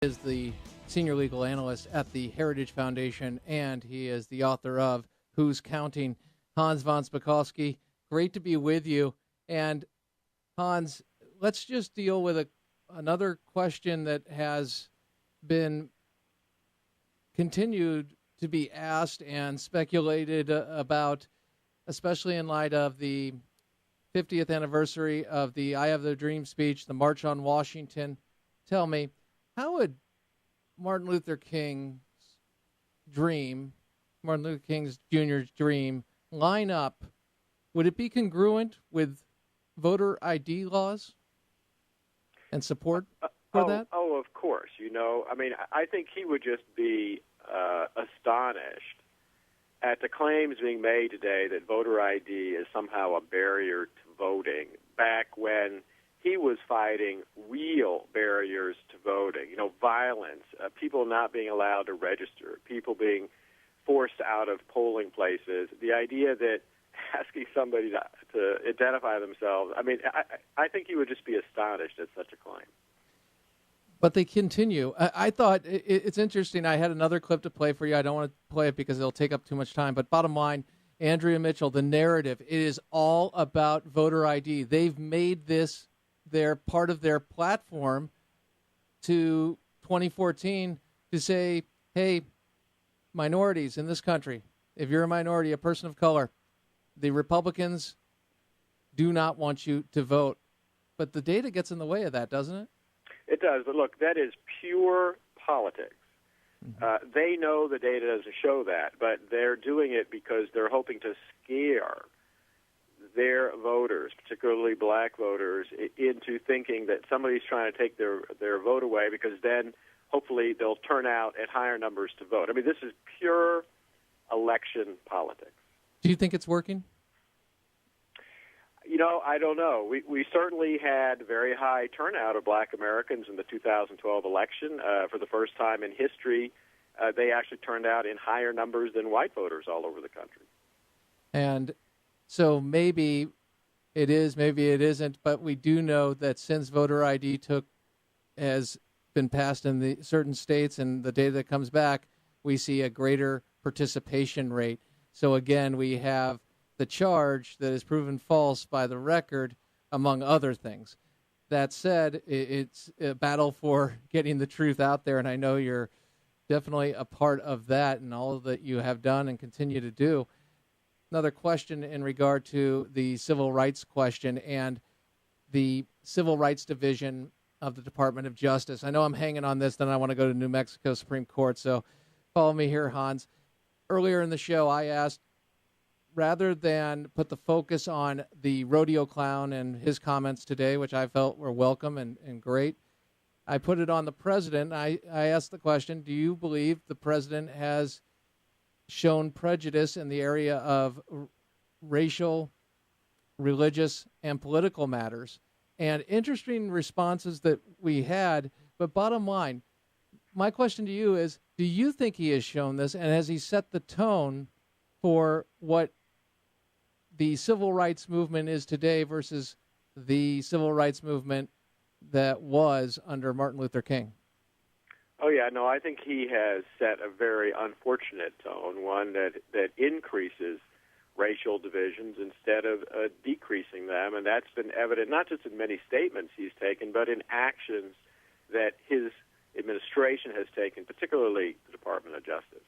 is the senior legal analyst at the Heritage Foundation, and he is the author of Who's Counting? Hans von Spakovsky, great to be with you. And Hans, let's just deal with another question that has been continued to be asked and speculated about, especially in light of the 50th anniversary of the I Have the Dream speech, the March on Washington. Tell me, how would Martin Luther King's dream, Martin Luther King's Jr.'s dream, line up? Would it be congruent with voter ID laws and support for that? Oh, of course. I think he would just be astonished at the claims being made today that voter ID is somehow a barrier to voting, back when he was fighting real barriers to voting, violence, people not being allowed to register, people being forced out of polling places. The idea that asking somebody to identify themselves, I think he would just be astonished at such a claim. But they continue. I thought it's interesting. I had another clip to play for you. I don't want to play it because it'll take up too much time. But bottom line, Andrea Mitchell, the narrative, it is all about voter ID. They've made this their part of their platform to 2014 to say, hey, minorities in this country, if you're a minority, a person of color, the Republicans do not want you to vote. But the data gets in the way of that, doesn't it? It does, but look, that is pure politics. They know the data doesn't show that, but they're doing it because they're hoping to scare their voters, particularly black voters, into thinking that somebody's trying to take their vote away, because then hopefully they'll turn out at higher numbers to vote. This is pure election politics. Do you think it's working? I don't know. We certainly had very high turnout of black Americans in the 2012 election. For the first time in history, they actually turned out in higher numbers than white voters all over the country. And so maybe it is, maybe it isn't, but we do know that since voter ID has been passed in the certain states and the data that comes back, we see a greater participation rate. So again, we have the charge that is proven false by the record, among other things. That said, it's a battle for getting the truth out there, and I know you're definitely a part of that and all that you have done and continue to do. Another question in regard to the civil rights question and the Civil Rights Division of the Department of Justice. I know I'm hanging on this, then I want to go to New Mexico Supreme Court, so follow me here, Hans. Earlier in the show, I asked, rather than put the focus on the rodeo clown and his comments today, which I felt were welcome and great, I put it on the president. I asked the question, do you believe the president has shown prejudice in the area of racial, religious, and political matters? And interesting responses that we had, but bottom line, my question to you is, do you think he has shown this, and has he set the tone for what the civil rights movement is today versus the civil rights movement that was under Martin Luther King? Oh, yeah, no, I think he has set a very unfortunate tone, one that increases racial divisions instead of decreasing them, and that's been evident not just in many statements he's taken, but in actions that his administration has taken, particularly the Department of Justice.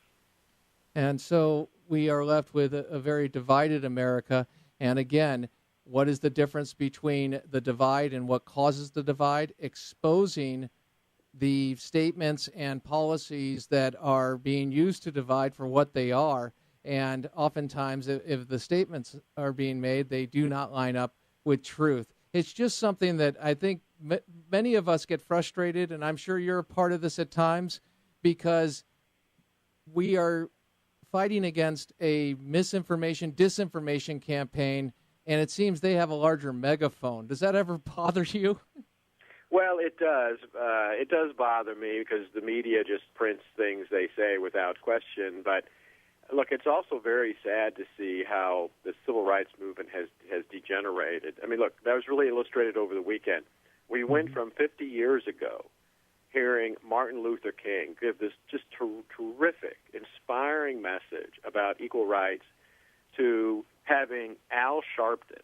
And so we are left with a very divided America. And again, what is the difference between the divide and what causes the divide? Exposing the statements and policies that are being used to divide for what they are. And oftentimes, if the statements are being made, they do not line up with truth. It's just something that I think many of us get frustrated, and I'm sure you're a part of this at times, because we are fighting against a misinformation, disinformation campaign, and it seems they have a larger megaphone. Does that ever bother you? Well, it does. It does bother me because the media just prints things they say without question. But look, it's also very sad to see how the civil rights movement has degenerated. Look, that was really illustrated over the weekend. We went from 50 years ago hearing Martin Luther King give this just terrific, inspiring message about equal rights to having Al Sharpton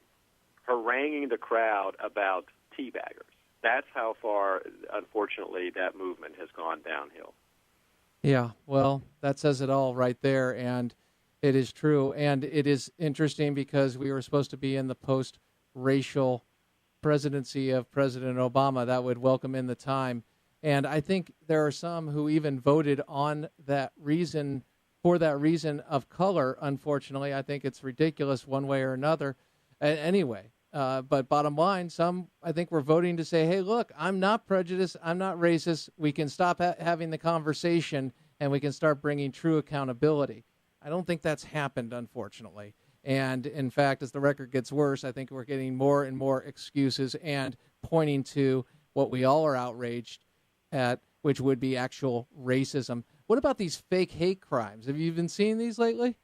haranguing the crowd about teabaggers. That's how far, unfortunately, that movement has gone downhill. Yeah, well, that says it all right there, and it is true. And it is interesting because we were supposed to be in the post-racial presidency of President Obama that would welcome in the time. And I think there are some who even voted on that reason, for that reason of color, unfortunately. I think it's ridiculous one way or another. Anyway, but bottom line, some, I think, were voting to say, hey, look, I'm not prejudiced, I'm not racist. We can stop having the conversation and we can start bringing true accountability. I don't think that's happened, unfortunately. And in fact, as the record gets worse, I think we're getting more and more excuses and pointing to what we all are outraged at, which would be actual racism. What about these fake hate crimes? Have you been seeing these lately?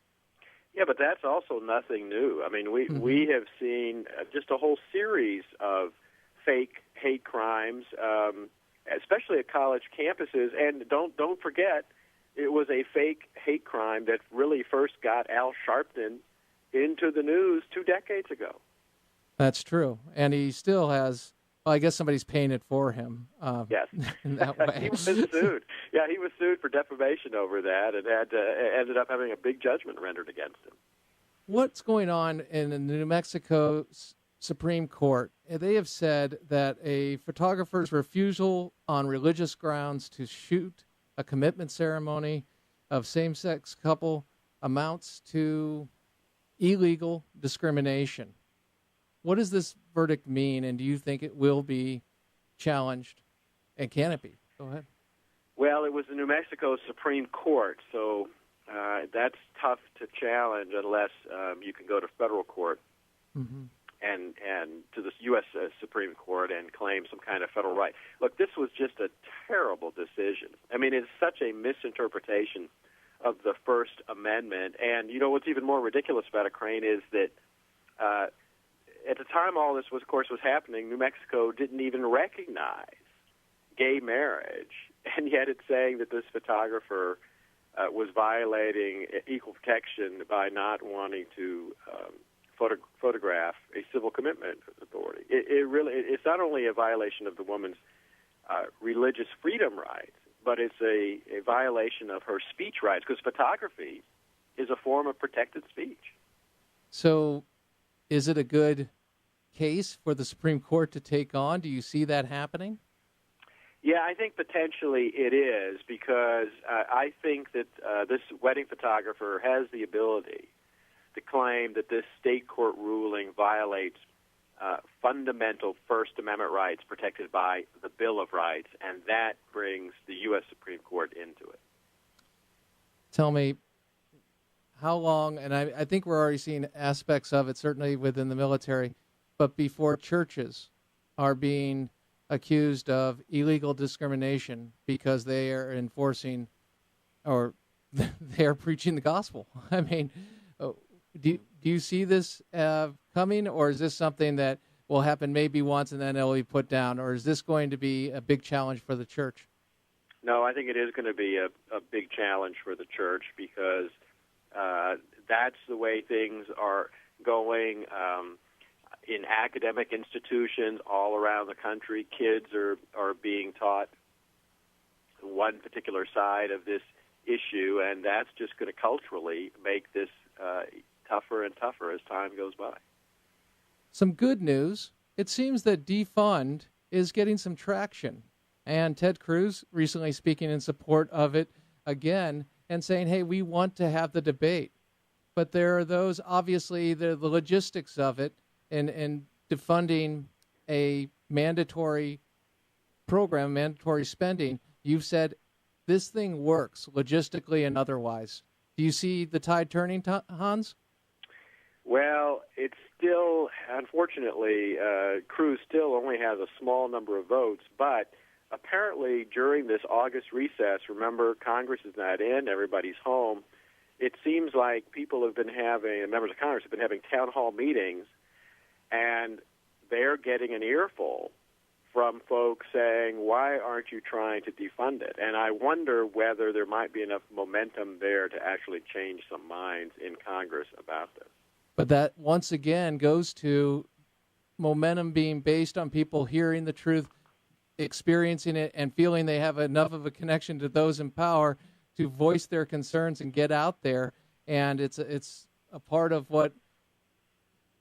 Yeah, but that's also nothing new. I mean, we have seen just a whole series of fake hate crimes, especially at college campuses. And don't forget, it was a fake hate crime that really first got Al Sharpton into the news 2 decades ago. That's true. And he still has, well, I guess somebody's paying it for him. Yes. In that way. He was sued. Yeah, he was sued for defamation over that and ended up having a big judgment rendered against him. What's going on in the New Mexico Supreme Court? They have said that a photographer's refusal on religious grounds to shoot a commitment ceremony of same-sex couple amounts to illegal discrimination. What does this verdict mean, and do you think it will be challenged? And can it be? Go ahead. Well, it was the New Mexico Supreme Court, so that's tough to challenge unless you can go to federal court and to the U.S. Supreme Court and claim some kind of federal right. Look, this was just a terrible decision. I mean, it's such a misinterpretation of the First Amendment. And, you know, what's even more ridiculous about it, Crane, is that at the time all this, was, of course, was happening, New Mexico didn't even recognize gay marriage. And yet it's saying that this photographer was violating equal protection by not wanting to photograph a civil commitment authority. It's not only a violation of the woman's religious freedom rights, but it's a violation of her speech rights, because photography is a form of protected speech. So is it a good case for the Supreme Court to take on? Do you see that happening? Yeah, I think potentially it is, because I think that this wedding photographer has the ability to claim that this state court ruling violates fundamental First Amendment rights protected by the Bill of Rights, and that brings the U.S. Supreme Court into it. Tell me, how long, and I think we're already seeing aspects of it, certainly within the military, but before churches are being accused of illegal discrimination because they are enforcing or they are preaching the gospel. I mean, do you see this coming, or is this something that will happen maybe once and then it'll be put down, or is this going to be a big challenge for the church? No, I think it is going to be a big challenge for the church, because that's the way things are going in academic institutions all around the country. Kids are being taught one particular side of this issue, and that's just going to culturally make this tougher and tougher as time goes by. Some good news. It seems that Defund is getting some traction, and Ted Cruz recently speaking in support of it again and saying, hey, we want to have the debate. But there are those, obviously, the logistics of it and defunding a mandatory program, mandatory spending. You've said this thing works logistically and otherwise. Do you see the tide turning, Hans? Well, it's still, unfortunately, Cruz still only has a small number of votes, but apparently during this August recess, remember, Congress is not in, everybody's home, it seems like members of Congress have been having town hall meetings, and they're getting an earful from folks saying, why aren't you trying to defund it? And I wonder whether there might be enough momentum there to actually change some minds in Congress about this. But that, once again, goes to momentum being based on people hearing the truth, experiencing it, and feeling they have enough of a connection to those in power to voice their concerns and get out there. And it's a part of what,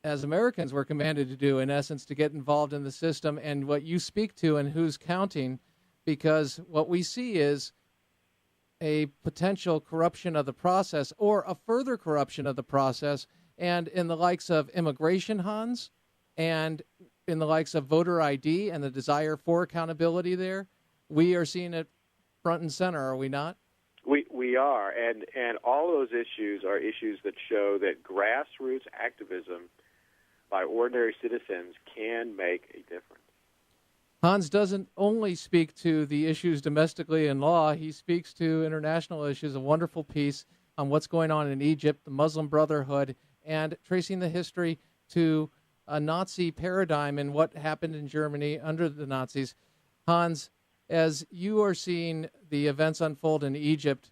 as Americans, we're commanded to do, in essence, to get involved in the system and what you speak to and who's counting, because what we see is a potential corruption of the process or a further corruption of the process. And in the likes of immigration, Hans, and in the likes of voter ID and the desire for accountability there, we are seeing it front and center, are we not? We are, and all those issues are issues that show that grassroots activism by ordinary citizens can make a difference. Hans doesn't only speak to the issues domestically in law, he speaks to international issues, a wonderful piece on what's going on in Egypt, the Muslim Brotherhood, and tracing the history to a Nazi paradigm and what happened in Germany under the Nazis. Hans, as you are seeing the events unfold in Egypt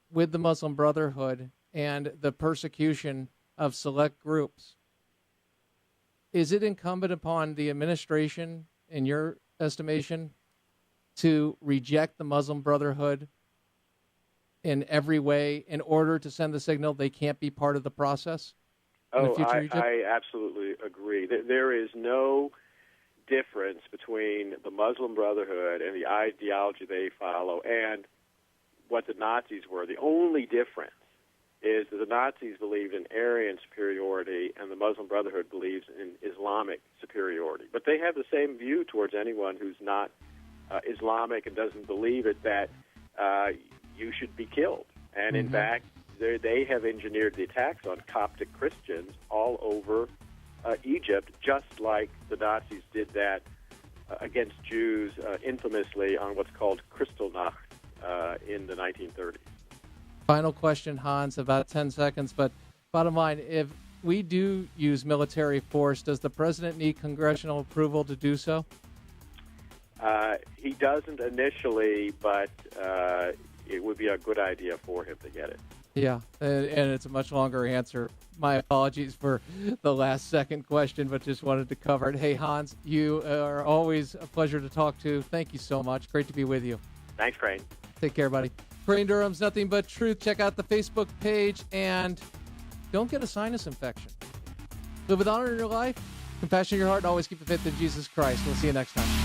with the Muslim Brotherhood and the persecution of select groups, is it incumbent upon the administration, in your estimation, to reject the Muslim Brotherhood in every way in order to send the signal they can't be part of the process? I absolutely agree. There is no difference between the Muslim Brotherhood and the ideology they follow and what the Nazis were. The only difference is that the Nazis believed in Aryan superiority and the Muslim Brotherhood believes in Islamic superiority. But they have the same view towards anyone who's not Islamic and doesn't believe it, that you should be killed. And in fact, they have engineered the attacks on Coptic Christians all over Egypt, just like the Nazis did that against Jews infamously on what's called Kristallnacht in the 1930s. Final question, Hans, about 10 seconds, but bottom line, if we do use military force, does the president need congressional approval to do so? He doesn't initially, but it would be a good idea for him to get it. Yeah, and it's a much longer answer. My apologies for the last second question, but just wanted to cover it. Hey, Hans, you are always a pleasure to talk to. Thank you so much. Great to be with you. Thanks, Crane. Take care, buddy. Crane Durham's Nothing But Truth. Check out the Facebook page, and don't get a sinus infection. Live with honor in your life, compassion in your heart, and always keep the faith in Jesus Christ. We'll see you next time.